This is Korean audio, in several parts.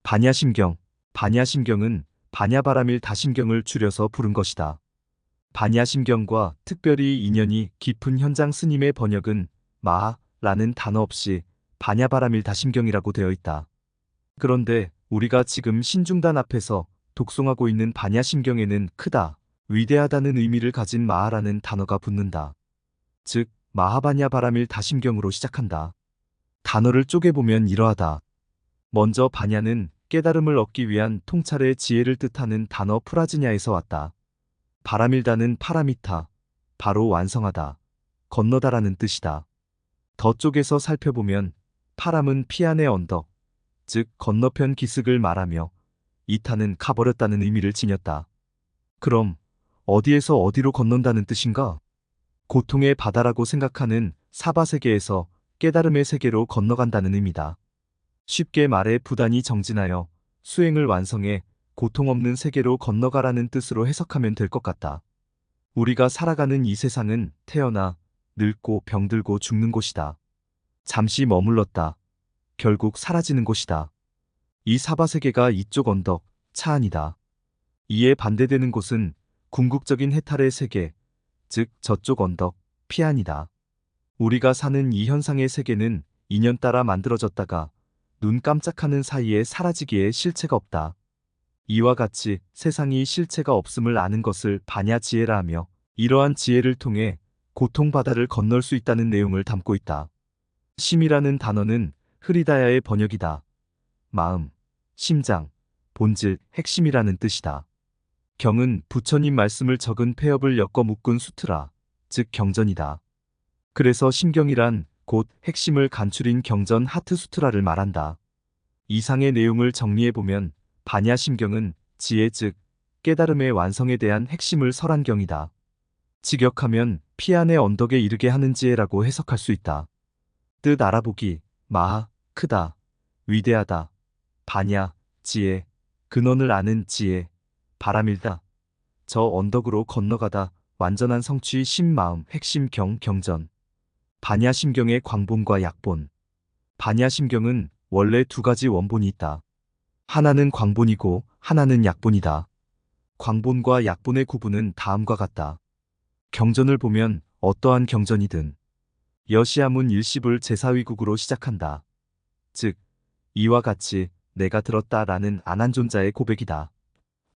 반야심경. 반야심경은 반야바라밀 다심경을 줄여서 부른 것이다. 반야심경과 특별히 인연이 깊은 현장 스님의 번역은 마하라는 단어 없이 반야바라밀 다심경이라고 되어 있다. 그런데 우리가 지금 신중단 앞에서 독송하고 있는 반야심경에는 크다, 위대하다는 의미를 가진 마하라는 단어가 붙는다. 즉, 마하반야바라밀 다심경으로 시작한다. 단어를 쪼개보면 이러하다. 먼저 반야는 깨달음을 얻기 위한 통찰의 지혜를 뜻하는 단어 프라즈냐에서 왔다. 바라밀다는 파라미타, 바로 완성하다, 건너다라는 뜻이다. 더 쪽에서 살펴보면 파람은 피안의 언덕, 즉 건너편 기슭을 말하며 이타는 가버렸다는 의미를 지녔다. 그럼 어디에서 어디로 건넌다는 뜻인가? 고통의 바다라고 생각하는 사바세계에서 깨달음의 세계로 건너간다는 의미다. 쉽게 말해 부단히 정진하여 수행을 완성해 고통 없는 세계로 건너가라는 뜻으로 해석하면 될 것 같다. 우리가 살아가는 이 세상은 태어나 늙고 병들고 죽는 곳이다. 잠시 머물렀다. 결국 사라지는 곳이다. 이 사바세계가 이쪽 언덕, 차안이다. 이에 반대되는 곳은 궁극적인 해탈의 세계, 즉 저쪽 언덕, 피안이다. 우리가 사는 이 현상의 세계는 인연 따라 만들어졌다가 눈 깜짝하는 사이에 사라지기에 실체가 없다. 이와 같이 세상이 실체가 없음을 아는 것을 반야지혜라 하며 이러한 지혜를 통해 고통바다를 건널 수 있다는 내용을 담고 있다. 심이라는 단어는 흐리다야의 번역이다. 마음, 심장, 본질, 핵심이라는 뜻이다. 경은 부처님 말씀을 적은 폐업을 엮어 묶은 수트라, 즉 경전이다. 그래서 심경이란 곧 핵심을 간추린 경전 하트 수트라를 말한다. 이상의 내용을 정리해보면 반야심경은 지혜 즉 깨달음의 완성에 대한 핵심을 설한 경이다. 직역하면 피안의 언덕에 이르게 하는 지혜라고 해석할 수 있다. 뜻 알아보기, 마하, 크다, 위대하다, 반야, 지혜, 근원을 아는 지혜, 바라밀다, 저 언덕으로 건너가다, 완전한 성취 심마음, 핵심 경, 경전. 반야심경의 광본과 약본. 반야심경은 원래 두 가지 원본이 있다. 하나는 광본이고 하나는 약본이다. 광본과 약본의 구분은 다음과 같다. 경전을 보면 어떠한 경전이든 여시아문 일십을 제사위국으로 시작한다. 즉, 이와 같이 내가 들었다라는 안한존자의 고백이다.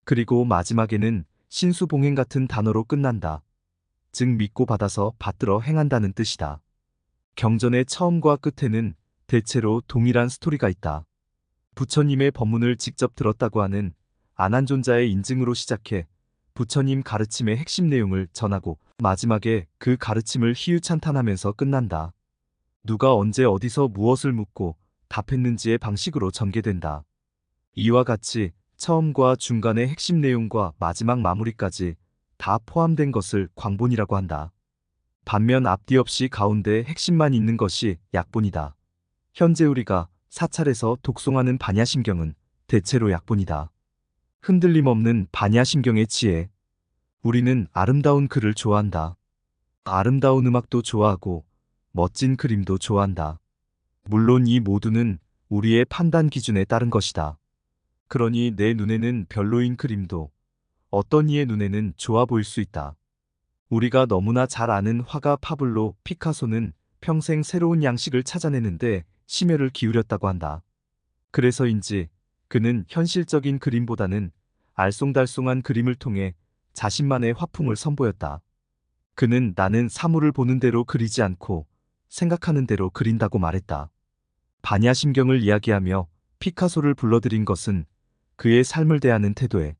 그리고 마지막에는 신수봉행 같은 단어로 끝난다. 즉 믿고 받아서 받들어 행한다는 뜻이다. 경전의 처음과 끝에는 대체로 동일한 스토리가 있다. 부처님의 법문을 직접 들었다고 하는 안한존자의 인증으로 시작해 부처님 가르침의 핵심 내용을 전하고 마지막에 그 가르침을 희유찬탄하면서 끝난다. 누가 언제 어디서 무엇을 묻고 답했는지의 방식으로 전개된다. 이와 같이 처음과 중간의 핵심 내용과 마지막 마무리까지 다 포함된 것을 광본이라고 한다. 반면 앞뒤 없이 가운데 핵심만 있는 것이 약본이다. 현재 우리가 사찰에서 독송하는 반야심경은 대체로 약본이다. 흔들림 없는 반야심경의 지혜. 우리는 아름다운 글을 좋아한다. 아름다운 음악도 좋아하고 멋진 그림도 좋아한다. 물론 이 모두는 우리의 판단 기준에 따른 것이다. 그러니 내 눈에는 별로인 그림도 어떤 이의 눈에는 좋아 보일 수 있다. 우리가 너무나 잘 아는 화가 파블로 피카소는 평생 새로운 양식을 찾아내는데 심혈을 기울였다고 한다. 그래서인지 그는 현실적인 그림보다는 알쏭달쏭한 그림을 통해 자신만의 화풍을 선보였다. 그는 나는 사물을 보는 대로 그리지 않고 생각하는 대로 그린다고 말했다. 반야심경을 이야기하며 피카소를 불러들인 것은 그의 삶을 대하는 태도에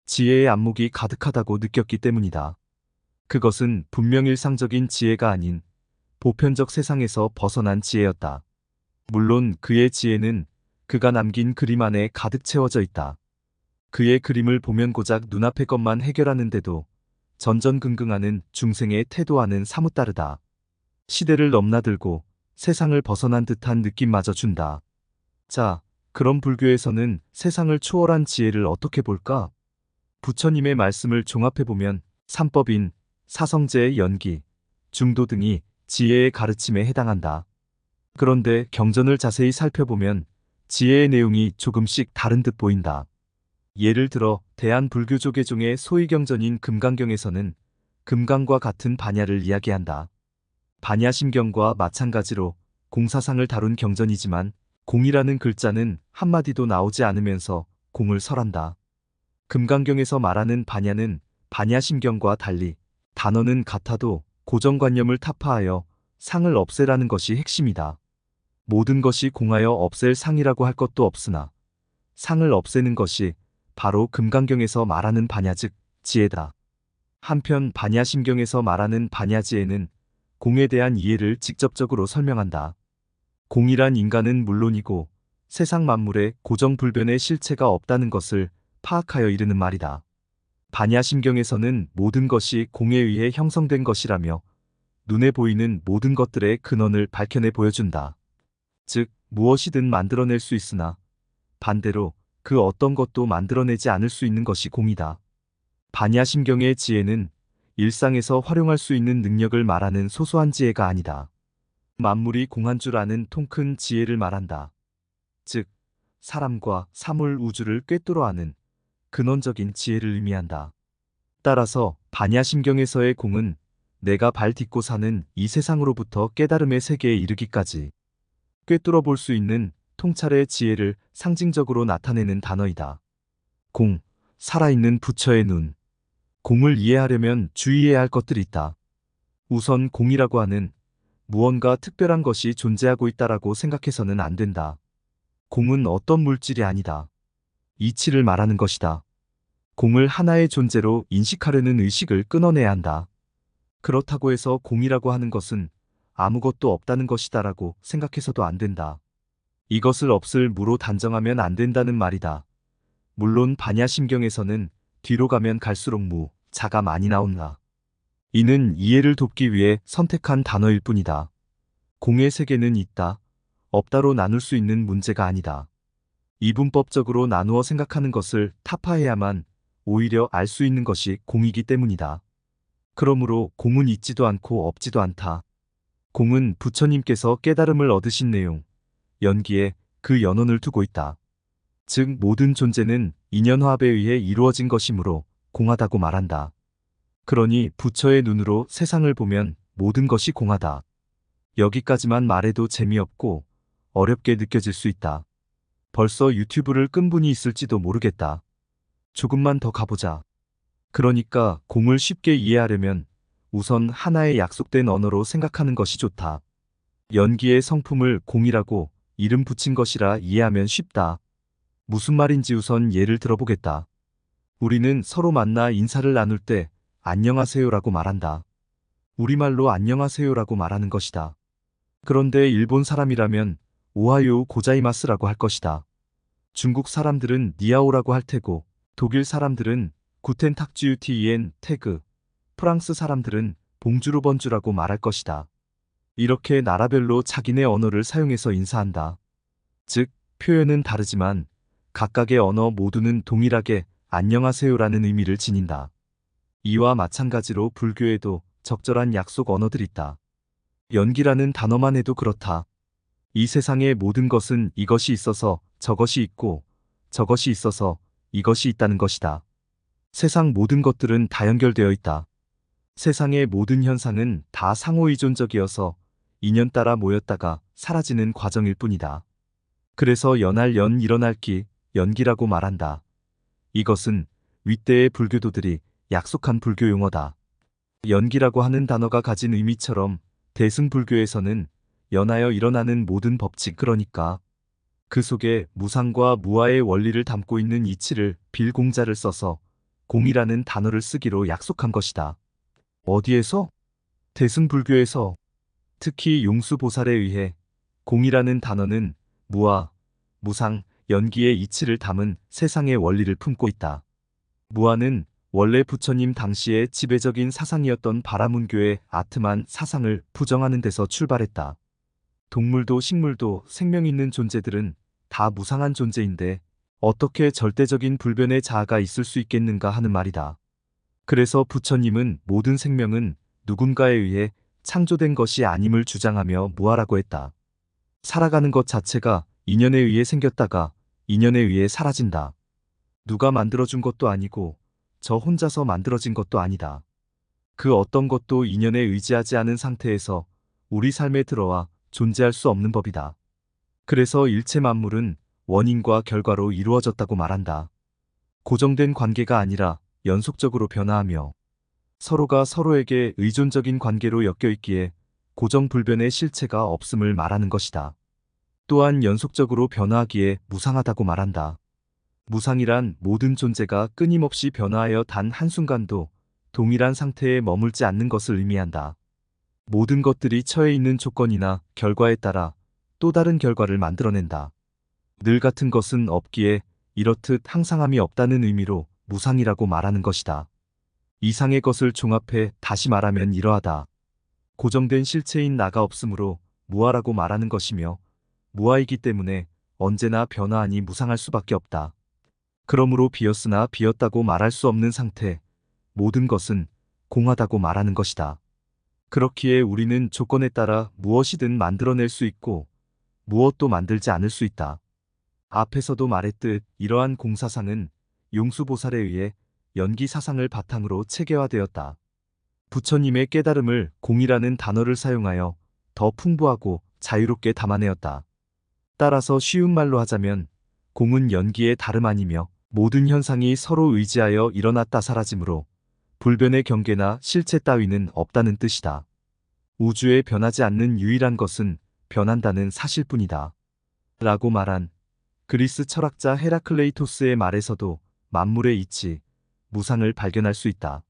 지혜의 안목이 가득하다고 느꼈기 때문이다. 그것은 분명 일상적인 지혜가 아닌 보편적 세상에서 벗어난 지혜였다. 물론 그의 지혜는 그가 남긴 그림 안에 가득 채워져 있다. 그의 그림을 보면 고작 눈앞의 것만 해결하는데도 전전긍긍하는 중생의 태도와는 사뭇 다르다. 시대를 넘나들고 세상을 벗어난 듯한 느낌마저 준다. 자, 그럼 불교에서는 세상을 초월한 지혜를 어떻게 볼까? 부처님의 말씀을 종합해보면 삼법인, 사성제의 연기, 중도 등이 지혜의 가르침에 해당한다. 그런데 경전을 자세히 살펴보면 지혜의 내용이 조금씩 다른 듯 보인다. 예를 들어 대한불교조 계종의 소위경전인 금강경에서는 금강과 같은 반야를 이야기한다. 반야심경과 마찬가지로 공사상을 다룬 경전이지만 공이라는 글자는 한마디도 나오지 않으면서 공을 설한다. 금강경에서 말하는 반야는 반야심경과 달리 단어는 같아도 고정관념을 타파하여 상을 없애라는 것이 핵심이다. 모든 것이 공하여 없앨 상이라고 할 것도 없으나 상을 없애는 것이 바로 금강경에서 말하는 반야 즉 지혜다. 한편 반야심경에서 말하는 반야지혜는 공에 대한 이해를 직접적으로 설명한다. 공이란 인간은 물론이고 세상 만물에 고정불변의 실체가 없다는 것을 파악하여 이르는 말이다. 반야심경에서는 모든 것이 공에 의해 형성된 것이라며 눈에 보이는 모든 것들의 근원을 밝혀내 보여준다. 즉 무엇이든 만들어낼 수 있으나 반대로 그 어떤 것도 만들어내지 않을 수 있는 것이 공이다. 반야심경의 지혜는 일상에서 활용할 수 있는 능력을 말하는 소소한 지혜가 아니다. 만물이 공한 줄 아는 통큰 지혜를 말한다. 즉 사람과 사물 우주를 꿰뚫어 아는 근원적인 지혜를 의미한다. 따라서 반야심경에서의 공은 내가 발 딛고 사는 이 세상으로부터 깨달음의 세계에 이르기까지 꿰뚫어 볼 수 있는 통찰의 지혜를 상징적으로 나타내는 단어이다. 공, 살아있는 부처의 눈. 공을 이해하려면 주의해야 할 것들이 있다. 우선 공이라고 하는 무언가 특별한 것이 존재하고 있다라고 생각해서는 안 된다. 공은 어떤 물질이 아니다. 이치를 말하는 것이다. 공을 하나의 존재로 인식하려는 의식을 끊어내야 한다. 그렇다고 해서 공이라고 하는 것은 아무것도 없다는 것이다라고 생각해서도 안 된다. 이것을 없을 무로 단정하면 안 된다는 말이다. 물론 반야심경에서는 뒤로 가면 갈수록 무, 자가 많이 나온다. 이는 이해를 돕기 위해 선택한 단어일 뿐이다. 공의 세계는 있다, 없다로 나눌 수 있는 문제가 아니다. 이분법적으로 나누어 생각하는 것을 타파해야만 오히려 알 수 있는 것이 공이기 때문이다. 그러므로 공은 있지도 않고 없지도 않다. 공은 부처님께서 깨달음을 얻으신 내용, 연기에 그 연원을 두고 있다. 즉 모든 존재는 인연화합에 의해 이루어진 것이므로 공하다고 말한다. 그러니 부처의 눈으로 세상을 보면 모든 것이 공하다. 여기까지만 말해도 재미없고 어렵게 느껴질 수 있다. 벌써 유튜브를 끈 분이 있을지도 모르겠다. 조금만 더 가보자. 그러니까 공을 쉽게 이해하려면 우선 하나의 약속된 언어로 생각하는 것이 좋다. 연기의 성품을 공이라고 이름 붙인 것이라 이해하면 쉽다. 무슨 말인지 우선 예를 들어보겠다. 우리는 서로 만나 인사를 나눌 때 안녕하세요라고 말한다. 우리말로 안녕하세요라고 말하는 것이다. 그런데 일본 사람이라면 오하요 고자이마스라고 할 것이다. 중국 사람들은 니아오라고 할 테고 독일 사람들은 구텐 탁지유티이엔 태그, 프랑스 사람들은 봉주르 번주라고 말할 것이다. 이렇게 나라별로 자기네 언어를 사용해서 인사한다. 즉 표현은 다르지만 각각의 언어 모두는 동일하게 안녕하세요라는 의미를 지닌다. 이와 마찬가지로 불교에도 적절한 약속 언어들이 있다. 연기라는 단어만 해도 그렇다. 이 세상의 모든 것은 이것이 있어서 저것이 있고 저것이 있어서 이것이 있다는 것이다. 세상 모든 것들은 다 연결되어 있다. 세상의 모든 현상은 다 상호이존적이어서 인연 따라 모였다가 사라지는 과정일 뿐이다. 그래서 연할 연 일어날 기, 연기라고 말한다. 이것은 윗대의 불교도들이 약속한 불교 용어다. 연기라고 하는 단어가 가진 의미처럼 대승불교에서는 연하여 일어나는 모든 법칙 그러니까 그 속에 무상과 무아의 원리를 담고 있는 이치를 빌공자를 써서 공이라는 단어를 쓰기로 약속한 것이다. 어디에서? 대승불교에서. 특히 용수보살에 의해 공이라는 단어는 무아, 무상, 연기의 이치를 담은 세상의 원리를 품고 있다. 무아는 원래 부처님 당시의 지배적인 사상이었던 바라문교의 아트만 사상을 부정하는 데서 출발했다. 동물도 식물도 생명 있는 존재들은 다 무상한 존재인데 어떻게 절대적인 불변의 자아가 있을 수 있겠는가 하는 말이다. 그래서 부처님은 모든 생명은 누군가에 의해 창조된 것이 아님을 주장하며 무아라고 했다. 살아가는 것 자체가 인연에 의해 생겼다가 인연에 의해 사라진다. 누가 만들어준 것도 아니고 저 혼자서 만들어진 것도 아니다. 그 어떤 것도 인연에 의지하지 않은 상태에서 우리 삶에 들어와 존재할 수 없는 법이다. 그래서 일체 만물은 원인과 결과로 이루어졌다고 말한다. 고정된 관계가 아니라 연속적으로 변화하며 서로가 서로에게 의존적인 관계로 엮여 있기에 고정불변의 실체가 없음을 말하는 것이다. 또한 연속적으로 변화하기에 무상하다고 말한다. 무상이란 모든 존재가 끊임없이 변화하여 단 한순간도 동일한 상태에 머물지 않는 것을 의미한다. 모든 것들이 처해 있는 조건이나 결과에 따라 또 다른 결과를 만들어낸다. 늘 같은 것은 없기에 이렇듯 항상함이 없다는 의미로 무상이라고 말하는 것이다. 이상의 것을 종합해 다시 말하면 이러하다. 고정된 실체인 나가 없으므로 무아라고 말하는 것이며 무아이기 때문에 언제나 변화하니 무상할 수밖에 없다. 그러므로 비었으나 비었다고 말할 수 없는 상태, 모든 것은 공하다고 말하는 것이다. 그렇기에 우리는 조건에 따라 무엇이든 만들어낼 수 있고 무엇도 만들지 않을 수 있다. 앞에서도 말했듯 이러한 공사상은 용수보살에 의해 연기사상을 바탕으로 체계화되었다. 부처님의 깨달음을 공이라는 단어를 사용하여 더 풍부하고 자유롭게 담아내었다. 따라서 쉬운 말로 하자면 공은 연기의 다름 아니며 모든 현상이 서로 의지하여 일어났다 사라지므로 불변의 경계나 실체 따위는 없다는 뜻이다. 우주에 변하지 않는 유일한 것은 변한다는 사실뿐이다. 라고 말한 그리스 철학자 헤라클레이토스의 말에서도 만물의 이치, 무상을 발견할 수 있다.